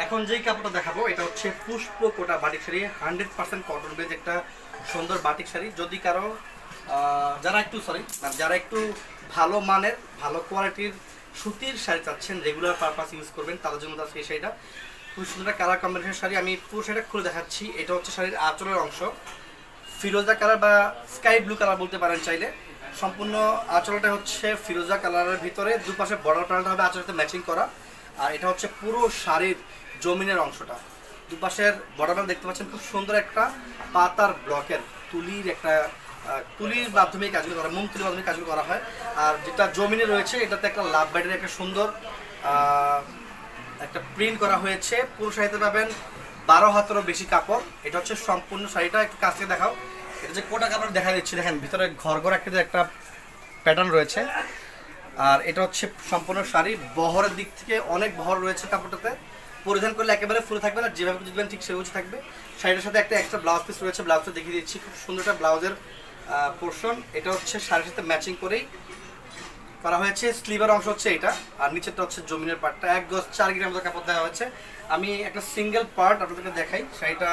এখন যেই কাপড়টা দেখাবো এটা হচ্ছে পুষ্প কোটা বাটিক শাড়ি, 100% কটন বেজ একটা সুন্দর বাটিক শাড়ি। যদি কারো যারা একটু ভালো মানের ভালো কোয়ালিটির সুতির শাড়ি চাচ্ছেন, রেগুলার পারপাস ইউজ করবেন, তাদের জন্য আজকে এই শাড়িটা খুব সুন্দর একটা কালার কম্বিনেশন শাড়ি। আমি পুরো শাড়িটা খুলে দেখাচ্ছি। এটা হচ্ছে শাড়ির আঁচলের অংশ, ফিরোজা কালার বা স্কাই ব্লু কালার বলতে পারেন চাইলে। সম্পূর্ণ আঁচলটা হচ্ছে ফিরোজা কালারের ভিতরে, দুপাশে বর্ডার প্যানেলটা হবে আঁচলতে ম্যাচিং করা। আর এটা হচ্ছে পুরো শাড়ির জমিনের অংশটা, দুপাশের বর্ডার প্যানেল দেখতে পাচ্ছেন, খুব সুন্দর একটা পাতার ব্লকের তুলির মাধ্যমে কাজগুলো করা, মোম তুলির মাধ্যমে কাজগুলো করা হয়। আর যেটা জমিনে রয়েছে এটাতে একটা লাভ বাইটের একটা সুন্দর একটা প্রিন্ট করা হয়েছে। পুরো শাড়িতে পাবেন 12 হাতেরও বেশি কাপড়। এটা হচ্ছে সম্পূর্ণ শাড়িটা, একটু কাছ থেকে দেখাও। এটা যে কোটা কাপড় দেখা দিচ্ছে, দেখেন ভিতরে ঘর ঘর একটা প্যাটার্ন রয়েছে। আর এটা হচ্ছে সম্পূর্ণ শাড়ি, বহরের দিক থেকে অনেক বহর রয়েছে কাপড়টাতে। পরিধান করলে একেবারে ফুলে থাকবে না, যেভাবে বুঝবেন ঠিক সেভাবে থাকবে। শাড়িটার সাথে একটা এক্সট্রা ব্লাউজ পিস রয়েছে, ব্লাউজটা দেখিয়ে দিচ্ছি, খুব সুন্দর একটা ব্লাউজের পোর্শন। এটা হচ্ছে শাড়ির সাথে ম্যাচিং করেই করা হয়েছে। স্লিভের অংশ হচ্ছে এটা, আর নিচেরটা হচ্ছে জমিনের পার্টটা। 1 গজ 4 গ্রাম মতো কাপড় দেওয়া হয়েছে। আমি একটা সিঙ্গেল পার্ট আপনাদেরকে দেখাই, শাড়িটা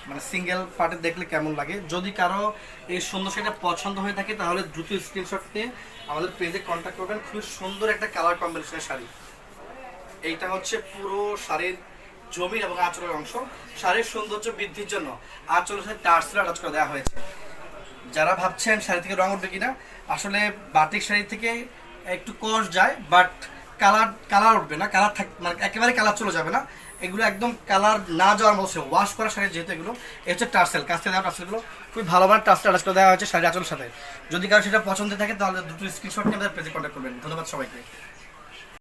মানে সিঙ্গেল পার্টে দেখলে কেমন লাগে। যদি কারো এই সুন্দর শাড়িটা পছন্দ হয়ে থাকে তাহলে দ্রুত স্ক্রিনশট নিয়ে আমাদের পেজে কন্ট্যাক্ট করবেন। খুব সুন্দর একটা কালার কম্বিনেশনের শাড়ি। এইটা হচ্ছে পুরো শাড়ির জমির এবং আঁচলের অংশ। শাড়ির সৌন্দর্য বৃদ্ধির জন্য আঁচলের সাথে টার্সেল অ্যাটাচ করে দেওয়া হয়েছে। যারা ভাবছেন শাড়ি থেকে রং উঠবে কিনা, আসলে বাটিক শাড়ি থেকে একটু কস যায়, বাট কালার উঠবে না, মানে একেবারে কালার চলে যাবে না। এগুলো একদম কালার না যাওয়ার মতো ওয়াশ করা শাড়ি, যেহেতু এগুলো এই হচ্ছে টার্সেল, কাছ থেকে দেওয়া টার্সেলগুলো খুবই ভালো মানের টার্সেল অ্যাটাচ করে দেওয়া হয়েছে শাড়ির আঁচলের সাথে। যদি কারো সেটা পছন্দ থাকে তাহলে দুটো স্ক্রিনশট নিয়ে আমাদের পেজে কন্ট্যাক্ট করবেন। ধন্যবাদ সবাইকে।